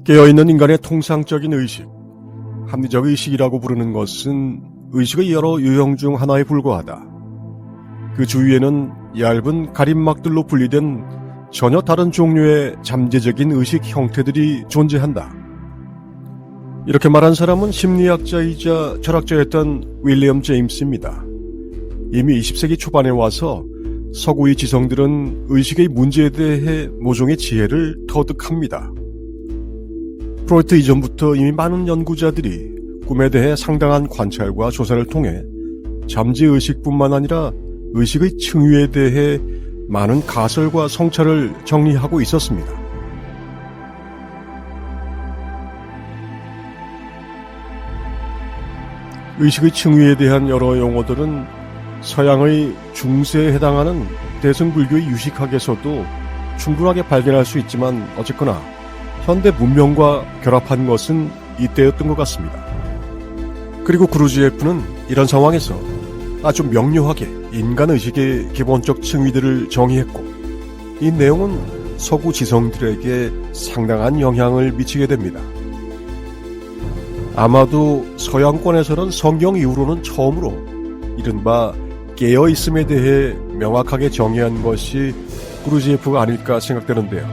깨어있는 인간의 통상적인 의식, 합리적 의식이라고 부르는 것은 의식의 여러 유형 중 하나에 불과하다. 그 주위에는 얇은 가림막들로 분리된 전혀 다른 종류의 잠재적인 의식 형태들이 존재한다. 이렇게 말한 사람은 심리학자이자 철학자였던 윌리엄 제임스입니다. 이미 20세기 초반에 와서 서구의 지성들은 의식의 문제에 대해 모종의 지혜를 터득합니다. 프로이트 이전부터 이미 많은 연구자들이 꿈에 대해 상당한 관찰과 조사를 통해 잠재의식뿐만 아니라 의식의 층위에 대해 많은 가설과 성찰을 정리하고 있었습니다. 의식의 층위에 대한 여러 용어들은 서양의 중세에 해당하는 대승불교의 유식학에서도 충분하게 발견할 수 있지만 어쨌거나 현대 문명과 결합한 것은 이때였던 것 같습니다. 그리고 그루지예프는 이런 상황에서 아주 명료하게 인간의식의 기본적 층위들을 정의했고 이 내용은 서구 지성들에게 상당한 영향을 미치게 됩니다. 아마도 서양권에서는 성경 이후로는 처음으로 이른바 깨어있음에 대해 명확하게 정의한 것이 그루지예프가 아닐까 생각되는데요.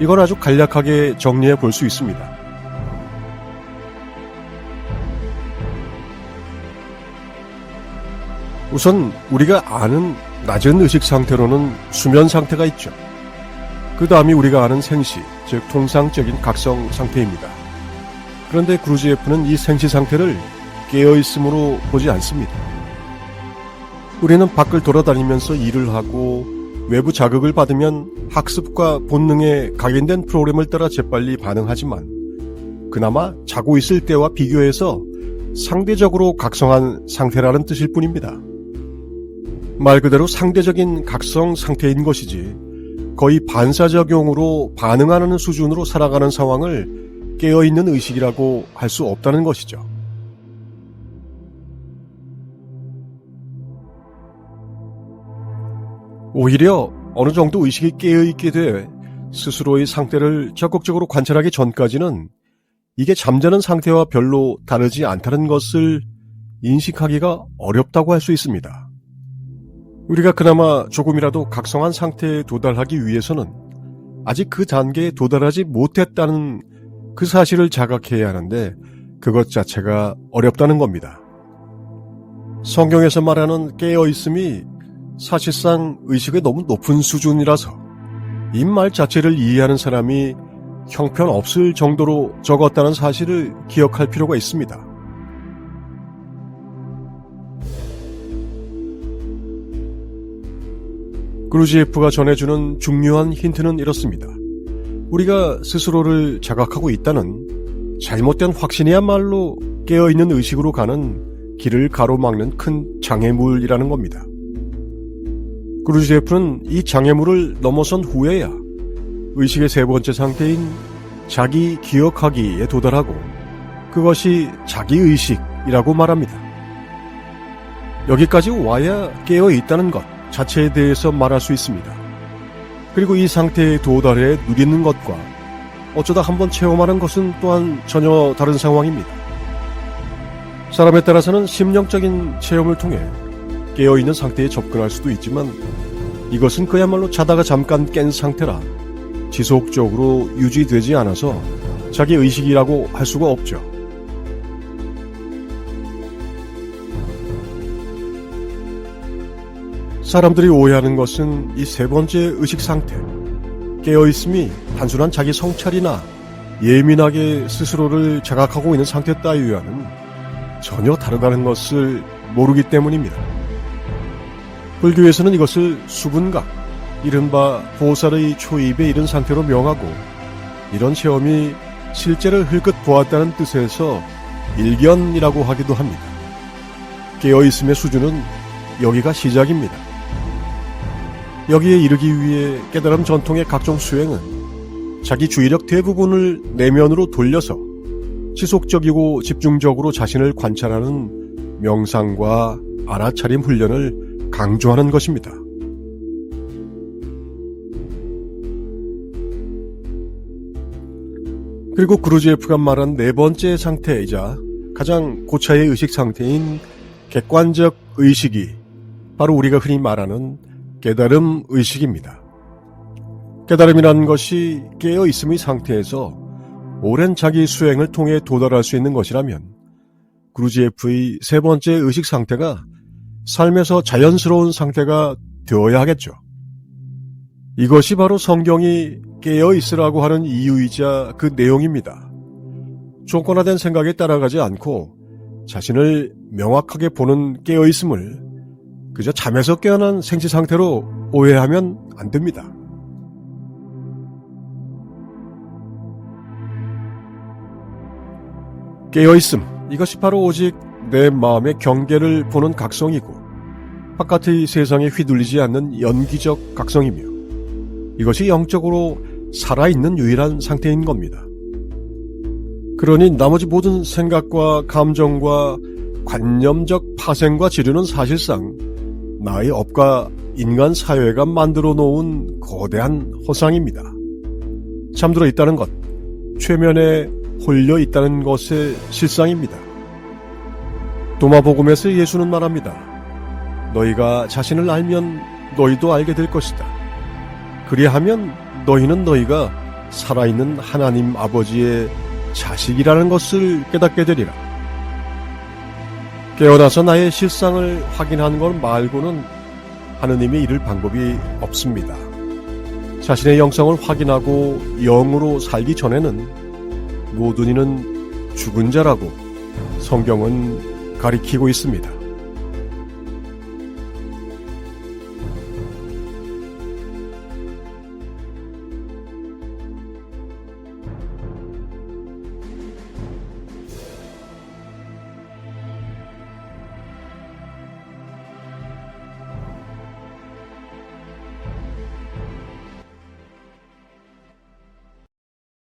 이건 아주 간략하게 정리해 볼 수 있습니다. 우선 우리가 아는 낮은 의식 상태로는 수면 상태가 있죠. 그 다음이 우리가 아는 생시, 즉 통상적인 각성 상태입니다. 그런데 그루지예프는 이 생시 상태를 깨어있음으로 보지 않습니다. 우리는 밖을 돌아다니면서 일을 하고 외부 자극을 받으면 학습과 본능에 각인된 프로그램을 따라 재빨리 반응하지만 그나마 자고 있을 때와 비교해서 상대적으로 각성한 상태라는 뜻일 뿐입니다. 말 그대로 상대적인 각성 상태인 것이지 거의 반사작용으로 반응하는 수준으로 살아가는 상황을 깨어있는 의식이라고 할 수 없다는 것이죠. 오히려 어느 정도 의식이 깨어있게 돼 스스로의 상태를 적극적으로 관찰하기 전까지는 이게 잠자는 상태와 별로 다르지 않다는 것을 인식하기가 어렵다고 할 수 있습니다. 우리가 그나마 조금이라도 각성한 상태에 도달하기 위해서는 아직 그 단계에 도달하지 못했다는 그 사실을 자각해야 하는데 그것 자체가 어렵다는 겁니다. 성경에서 말하는 깨어있음이 사실상 의식의 너무 높은 수준이라서 이 말 자체를 이해하는 사람이 형편없을 정도로 적었다는 사실을 기억할 필요가 있습니다. 그루지예프가 전해주는 중요한 힌트는 이렇습니다. 우리가 스스로를 자각하고 있다는 잘못된 확신이야말로 깨어있는 의식으로 가는 길을 가로막는 큰 장애물이라는 겁니다. 그루지예프는 이 장애물을 넘어선 후에야 의식의 세 번째 상태인 자기 기억하기에 도달하고 그것이 자기의식이라고 말합니다. 여기까지 와야 깨어있다는 것 자체에 대해서 말할 수 있습니다. 그리고 이 상태에 도달해 누리는 것과 어쩌다 한번 체험하는 것은 또한 전혀 다른 상황입니다. 사람에 따라서는 심령적인 체험을 통해 깨어있는 상태에 접근할 수도 있지만 이것은 그야말로 자다가 잠깐 깬 상태라 지속적으로 유지되지 않아서 자기 의식이라고 할 수가 없죠. 사람들이 오해하는 것은 이 세 번째 의식 상태, 깨어있음이 단순한 자기 성찰이나 예민하게 스스로를 자각하고 있는 상태 따위와는 전혀 다르다는 것을 모르기 때문입니다. 불교에서는 이것을 수분각, 이른바 보살의 초입에 이른 상태로 명하고 이런 체험이 실제를 흘끗 보았다는 뜻에서 일견이라고 하기도 합니다. 깨어있음의 수준은 여기가 시작입니다. 여기에 이르기 위해 깨달음 전통의 각종 수행은 자기 주의력 대부분을 내면으로 돌려서 지속적이고 집중적으로 자신을 관찰하는 명상과 알아차림 훈련을 강조하는 것입니다. 그리고 그루지예프가 말한 네 번째 상태이자 가장 고차의 의식 상태인 객관적 의식이 바로 우리가 흔히 말하는 깨달음 의식입니다. 깨달음이라는 것이 깨어있음의 상태에서 오랜 자기 수행을 통해 도달할 수 있는 것이라면 그루지예프의 세 번째 의식 상태가 삶에서 자연스러운 상태가 되어야 하겠죠. 이것이 바로 성경이 깨어있으라고 하는 이유이자 그 내용입니다. 조건화된 생각에 따라가지 않고 자신을 명확하게 보는 깨어있음을 그저 잠에서 깨어난 생시 상태로 오해하면 안 됩니다. 깨어있음, 이것이 바로 오직 내 마음의 경계를 보는 각성이고 바깥의 세상에 휘둘리지 않는 연기적 각성이며 이것이 영적으로 살아있는 유일한 상태인 겁니다. 그러니 나머지 모든 생각과 감정과 관념적 파생과 지류는 사실상 나의 업과 인간 사회가 만들어 놓은 거대한 허상입니다. 잠들어 있다는 것, 최면에 홀려 있다는 것의 실상입니다. 도마복음에서 예수는 말합니다. 너희가 자신을 알면 너희도 알게 될 것이다. 그리하면 너희는 너희가 살아있는 하나님 아버지의 자식이라는 것을 깨닫게 되리라. 깨어나서 나의 실상을 확인하는 것 말고는 하느님이 이룰 방법이 없습니다. 자신의 영성을 확인하고 영으로 살기 전에는 모든 이는 죽은 자라고 성경은 가리키고 있습니다.